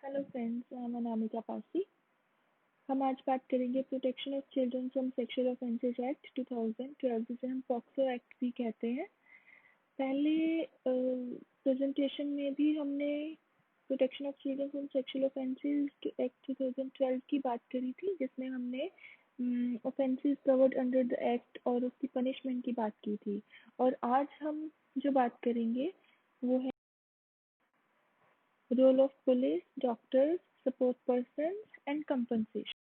Hello friends, मैं नामिका पासी। हम आज बात करेंगे protection of children from sexual offences act 2012, जिसे हम पॉक्सो एक्ट भी कहते हैं। पहले प्रेजेंटेशन में भी हमने protection of children from sexual offences act 2012 की बात करी थी, जिसमें हमने offences covered under the act और उसकी पनिशमेंट की बात की थी। और आज हम जो बात करेंगे वो है role of police, doctors, support persons, and compensation.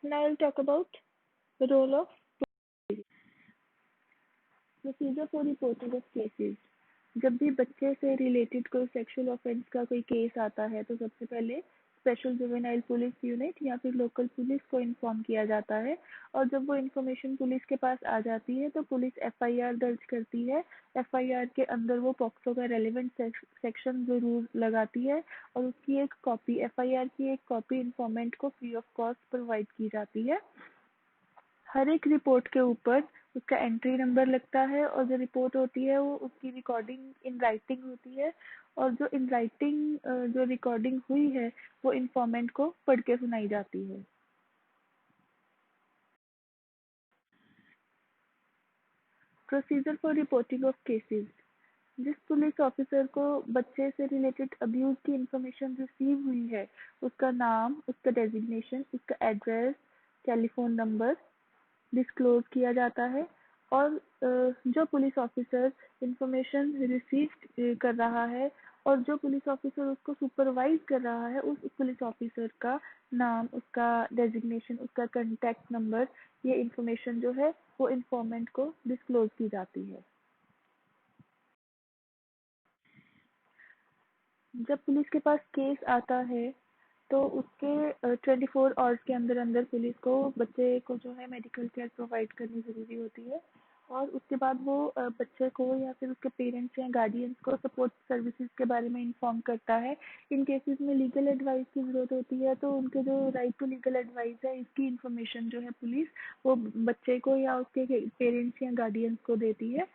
Now I'll talk about the role of procedure for reporting of cases. जब भी बच्चे से रिलेटेड कोई सेक्सुअल ऑफेंस का कोई केस आता है तो सबसे पहले स्पेशल जुवेनाइल पुलिस यूनिट या फिर लोकल पुलिस को इन्फॉर्म किया जाता है। और जब वो इन्फॉर्मेशन पुलिस के पास आ जाती है तो पुलिस एफआईआर दर्ज करती है। एफआईआर के अंदर वो पॉक्सो का रेलेवेंट सेक्शन जरूर लगाती है और उसकी एक कॉपी एफआईआर की एक कॉपी इन्फॉर्मेंट को फ्री ऑफ कॉस्ट प्रोवाइड की जाती है। हर एक रिपोर्ट के ऊपर उसका एंट्री नंबर लगता है और जो रिपोर्ट होती है वो उसकी रिकॉर्डिंग इन राइटिंग होती है। और जो इन राइटिंग जो रिकॉर्डिंग हुई है वो इन्फॉर्मेंट को पढ़ के सुनाई जाती है। Procedure for reporting of cases. जिस पुलिस ऑफिसर को बच्चे से रिलेटेड अब्यूज की इंफॉर्मेशन रिसीव हुई है उसका नाम, उसका डेजिग्नेशन, उसका एड्रेस, टेलीफोन नंबर डिस्क्लोज किया जाता है। और जो पुलिस ऑफिसर इंफॉर्मेशन रिसीव कर रहा है और जो पुलिस ऑफिसर उसको सुपरवाइज कर रहा है उस पुलिस ऑफिसर का नाम, उसका डेजिग्नेशन, उसका कांटेक्ट नंबर, ये इंफॉर्मेशन जो है वो इंफॉर्मेंट को डिस्क्लोज की जाती है। जब पुलिस के पास केस आता है तो उसके 24 आवर्स के अंदर अंदर पुलिस को बच्चे को जो है मेडिकल केयर प्रोवाइड करनी ज़रूरी होती है। और उसके बाद वो बच्चे को या फिर उसके पेरेंट्स या गार्डियंस को सपोर्ट सर्विसेज के बारे में इंफॉर्म करता है। इन केसेस में लीगल एडवाइस की ज़रूरत होती है तो उनके जो राइट टू लीगल एडवाइस है इसकी इंफॉर्मेशन जो है पुलिस वो बच्चे को या उसके पेरेंट्स या गार्डियंस को देती है।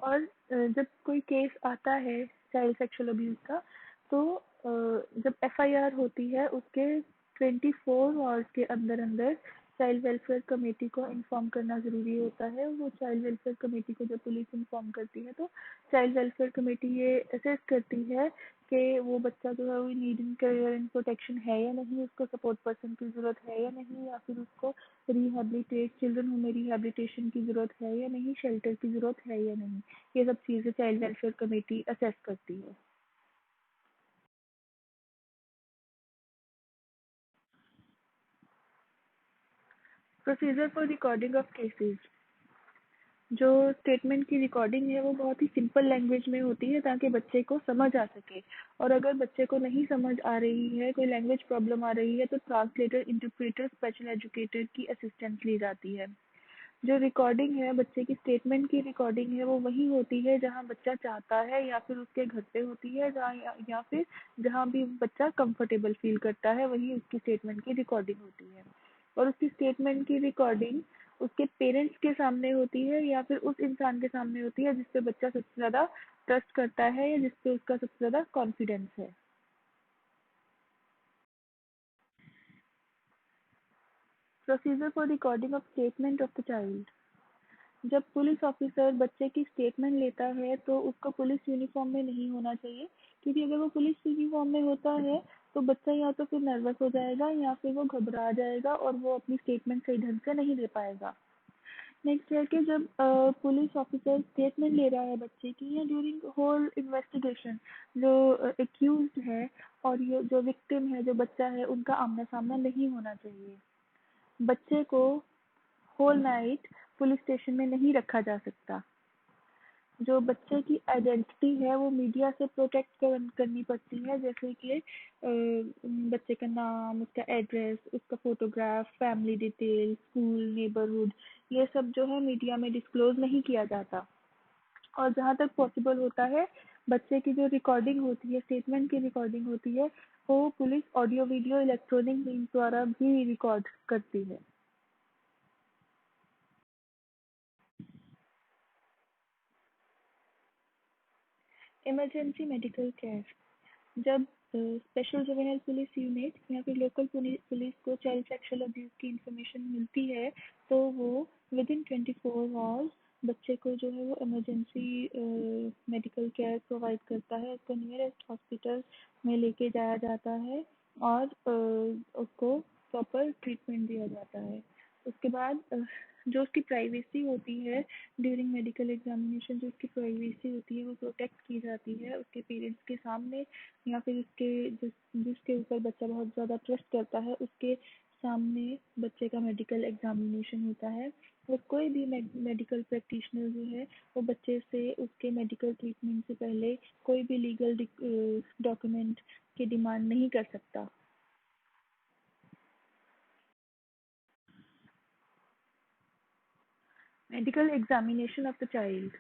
और जब कोई केस आता है चाइल्ड सेक्सुअल अब्यूज का तो जब एफआईआर होती है उसके 24 आवर्स के अंदर अंदर चाइल्ड वेलफेयर कमेटी को इन्फॉर्म करना ज़रूरी होता है। वो चाइल्ड वेलफेयर कमेटी को जब पुलिस इन्फॉर्म करती है तो चाइल्ड वेलफेयर कमेटी ये असेस करती है कि वो बच्चा जो है वो नीडिंग केयर एंड प्रोटेक्शन है या नहीं, उसको सपोर्ट पर्सन की ज़रूरत है या नहीं, या फिर उसको रिहेबिलिटेट चिल्ड्रन होम में रिहेबिलिटेशन की ज़रूरत है या नहीं, शेल्टर की ज़रूरत है या नहीं। ये सब चीज़ें चाइल्ड वेलफेयर कमेटी असेस करती है। Procedure for recording of cases. जो स्टेटमेंट की रिकॉर्डिंग है वो बहुत ही सिंपल लैंग्वेज में होती है ताकि बच्चे को समझ आ सके। और अगर बच्चे को नहीं समझ आ रही है, कोई लैंग्वेज प्रॉब्लम आ रही है तो ट्रांसलेटर, इंटरप्रेटर, स्पेशल एजुकेटर की असिस्टेंस ली जाती है। जो रिकॉर्डिंग है बच्चे की स्टेटमेंट की रिकॉर्डिंग है वो वही होती है जहाँ बच्चा चाहता है या फिर उसके घर पे होती है, जहाँ या फिर जहाँ भी बच्चा कंफर्टेबल फील करता है वही उसकी स्टेटमेंट की रिकॉर्डिंग होती है। और उसकी स्टेटमेंट की रिकॉर्डिंग उसके पेरेंट्स के सामने होती है या फिर उस इंसान के सामने होती है जिसपे बच्चा सबसे ज़्यादा ट्रस्ट करता है या जिसपे उसका सबसे ज़्यादा कॉन्फिडेंस है। Procedure for recording of statement of the child. जब पुलिस ऑफिसर बच्चे की स्टेटमेंट लेता है तो उसको पुलिस यूनिफॉर्म में नहीं होना चाहिए, क्योंकि अगर वो पुलिस यूनिफॉर्म में होता है तो बच्चा या तो फिर नर्वस हो जाएगा या फिर वो घबरा जाएगा और वो अपनी स्टेटमेंट सही ढंग से नहीं दे पाएगा। नेक्स्ट है कि जब पुलिस ऑफिसर स्टेटमेंट ले रहा है बच्चे की या ड्यूरिंग होल इन्वेस्टिगेशन, जो एक्यूज्ड है और ये जो विक्टिम है, जो बच्चा है, उनका आमना सामना नहीं होना चाहिए। बच्चे को होल नाइट पुलिस स्टेशन में नहीं रखा जा सकता। जो बच्चे की आइडेंटिटी है वो मीडिया से प्रोटेक्ट करनी पड़ती है, जैसे कि बच्चे का नाम, उसका एड्रेस, उसका photograph, family detail, school, neighbourhood, ये सब जो है मीडिया में डिस्क्लोज नहीं किया जाता। और जहाँ तक पॉसिबल होता है बच्चे की जो रिकॉर्डिंग होती है, स्टेटमेंट की रिकॉर्डिंग होती है, वो police audio video electronic means द्वारा भी रिकॉर्ड करती है। Emergency medical care. जब स्पेशल जुवेनाइल पुलिस यूनिट या फिर लोकल पुलिस को चाइल्ड सेक्सुअल अब्यूज की इंफॉर्मेशन मिलती है तो वो विद इन 24 आवर्स बच्चे को जो है वो इमरजेंसी मेडिकल केयर प्रोवाइड करता है। उसको नियरेस्ट हॉस्पिटल में लेके जाया जाता है और उसको प्रॉपर ट्रीटमेंट दिया जाता है। उसके बाद जो उसकी प्राइवेसी होती है ड्यूरिंग मेडिकल एग्जामिनेशन, जो उसकी प्राइवेसी होती है वो प्रोटेक्ट की जाती है उसके पेरेंट्स के सामने या फिर उसके जिसके ऊपर बच्चा बहुत ज़्यादा ट्रस्ट करता है उसके सामने बच्चे का मेडिकल एग्जामिनेशन होता है। और कोई भी मेडिकल प्रैक्टिशनर जो है वो बच्चे से उसके मेडिकल ट्रीटमेंट से पहले कोई भी लीगल डॉक्यूमेंट की डिमांड नहीं कर सकता। Medical examination of the child.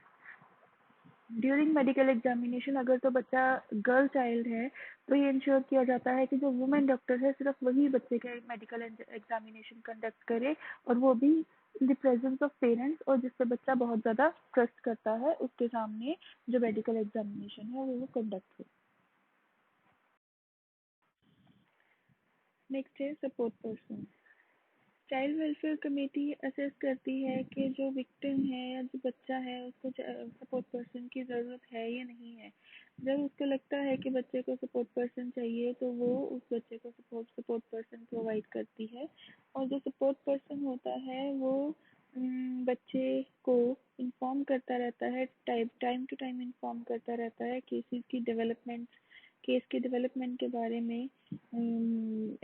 During medical examination अगर तो बच्चा गर्ल चाइल्ड है तो ये इंश्योर किया जाता है कि जो वुमेन डॉक्टर है सिर्फ वही बच्चे का मेडिकल एग्जामिनेशन कंडक्ट करे और वो भी in the presence of parents और जिस पे बच्चा बहुत ज़्यादा ट्रस्ट करता है उसके सामने जो मेडिकल एग्जामिनेशन है वो कंडक्ट हो। नेक्स्ट है support person. Child welfare committee assess करती है कि जो विक्टिम है या जो बच्चा है उसको सपोर्ट पर्सन की ज़रूरत है या नहीं है। जब उसको लगता है कि बच्चे को सपोर्ट पर्सन चाहिए तो वो उस बच्चे को सपोर्ट पर्सन प्रोवाइड करती है। और जो सपोर्ट पर्सन होता है वो बच्चे को इंफॉर्म करता रहता है, टाइम टू टाइम इंफॉर्म करता रहता है केस के डेवलपमेंट के बारे में,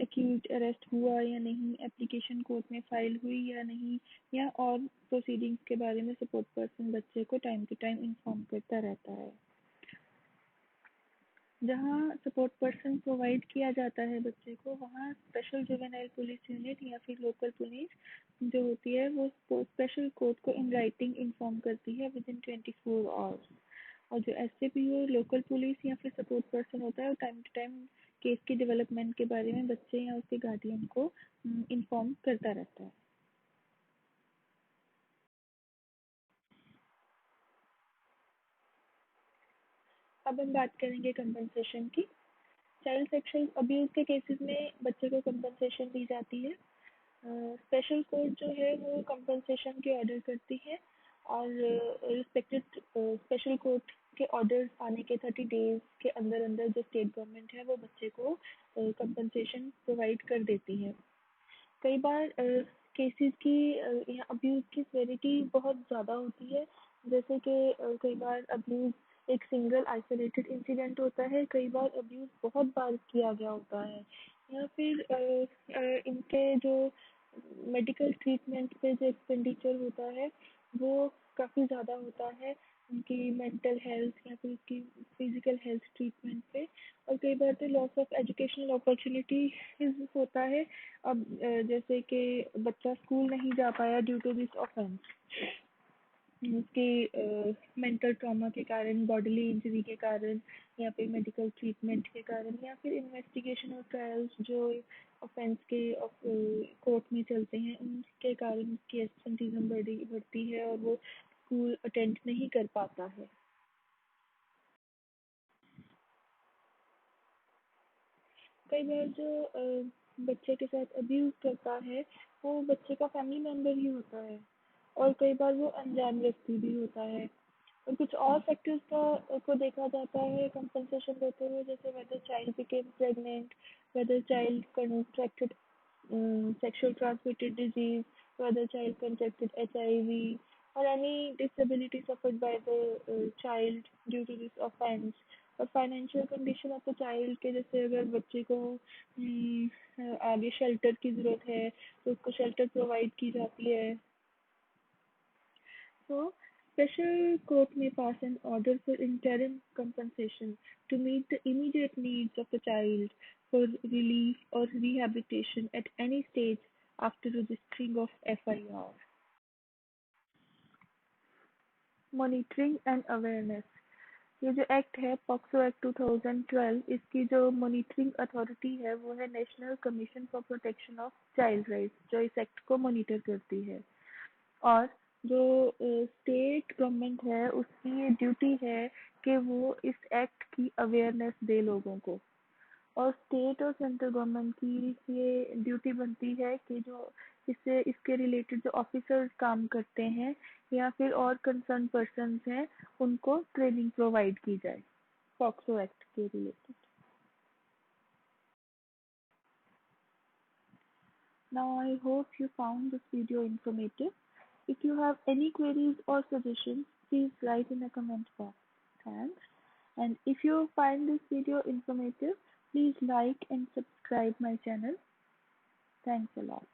एक्यूज अरेस्ट हुआ या नहीं, एप्लीकेशन कोर्ट में फाइल हुई या नहीं, या और प्रोसीडिंग्स के बारे में सपोर्ट पर्सन बच्चे को टाइम टू टाइम इंफॉर्म करता रहता है। जहाँ सपोर्ट पर्सन प्रोवाइड किया जाता है बच्चे को वहाँ स्पेशल जुवेनाइल पुलिस यूनिट या फिर लोकल पुलिस जो होती है वो स्पेशल कोर्ट को इन राइटिंग इंफॉर्म करती है विद इन 24 आवर्स। और जो एससीपीओ लोकल पुलिस या फिर सपोर्ट पर्सन होता है वो टाइम टू टाइम केस के डेवलपमेंट के बारे में बच्चे या उसके गार्डियन को इंफॉर्म करता रहता है। अब हम बात करेंगे कंपनसेशन की। चाइल्ड सेक्सुअल अब्यूज के केसेस में बच्चे को कंपनसेशन दी जाती है। स्पेशल कोर्ट जो है वो कंपनसेशन के ऑर्डर करती है और रिस्पेक्टेड स्पेशल कोर्ट के ऑर्डर आने के 30 डेज के अंदर अंदर जो स्टेट गवर्नमेंट है वो बच्चे को कंपनसेशन प्रोवाइड कर देती है। कई बार केसेस की या अब्यूज़ की सेवेरिटी बहुत ज़्यादा होती है। जैसे कि कई बार अब्यूज़ एक सिंगल आइसोलेटेड इंसिडेंट होता है, कई बार अब्यूज़ बहुत बार किया गया होता है या फिर इनके जो मेडिकल ट्रीटमेंट पे जो एक्सपेंडिचर होता है वो काफ़ी ज़्यादा होता है उनकी मेंटल हेल्थ या फिर उसकी फिजिकल हेल्थ ट्रीटमेंट पे। और कई बार तो लॉस ऑफ एजुकेशनल अपॉर्चुनिटी होता है। अब जैसे कि बच्चा स्कूल नहीं जा पाया ड्यू टू दिस ऑफेंस, उसके मेंटल ट्रॉमा के कारण, बॉडीली इंजरी के कारण या फिर मेडिकल ट्रीटमेंट के कारण या फिर इन्वेस्टिगेशन और ट्रायल्स जो ऑफेंस के कोर्ट में चलते हैं उनके कारण उसकी एब्सेंटीज़म बढ़ती है और वो स्कूल अटेंड नहीं कर पाता है। कई बार जो बच्चे के साथ अब्यूज़ करता है वो बच्चे का फैमिली मेम्बर ही होता है और कई बार वो अनजान व्यक्ति भी होता है। और कुछ और फैक्टर्स का को देखा जाता है कंपनसेशन देते हुए, जैसे whether child became pregnant, whether child contracted sexual transmitted disease, whether child contracted HIV, or any disability suffered by the child due to this offense, और financial condition of the child के जैसे अगर बच्चे को आगे शेल्टर की ज़रूरत है तो उसको शेल्टर प्रोवाइड की जाती है। So, special court may pass an order for interim compensation to meet the immediate needs of the child for relief or rehabilitation at any stage after registering of FIR. Monitoring and awareness. ये जो act है POCSO act 2012, इसकी जो monitoring authority है वो है national commission for protection of child rights, जो इस एक्ट को मॉनिटर करती है। और जो स्टेट गवर्नमेंट है उसकी ये ड्यूटी है कि वो इस एक्ट की अवेयरनेस दे लोगों को। और स्टेट और सेंट्रल गवर्नमेंट की ये ड्यूटी बनती है कि जो इससे इसके रिलेटेड जो ऑफिसर्स काम करते हैं या फिर और कंसर्न पर्सन्स हैं उनको ट्रेनिंग प्रोवाइड की जाए पॉक्सो एक्ट के related. Now I hope you found this video informative. If you have any queries or suggestions, please write in the comment box. Thanks. And if you find this video informative, please like and subscribe my channel. Thanks a lot.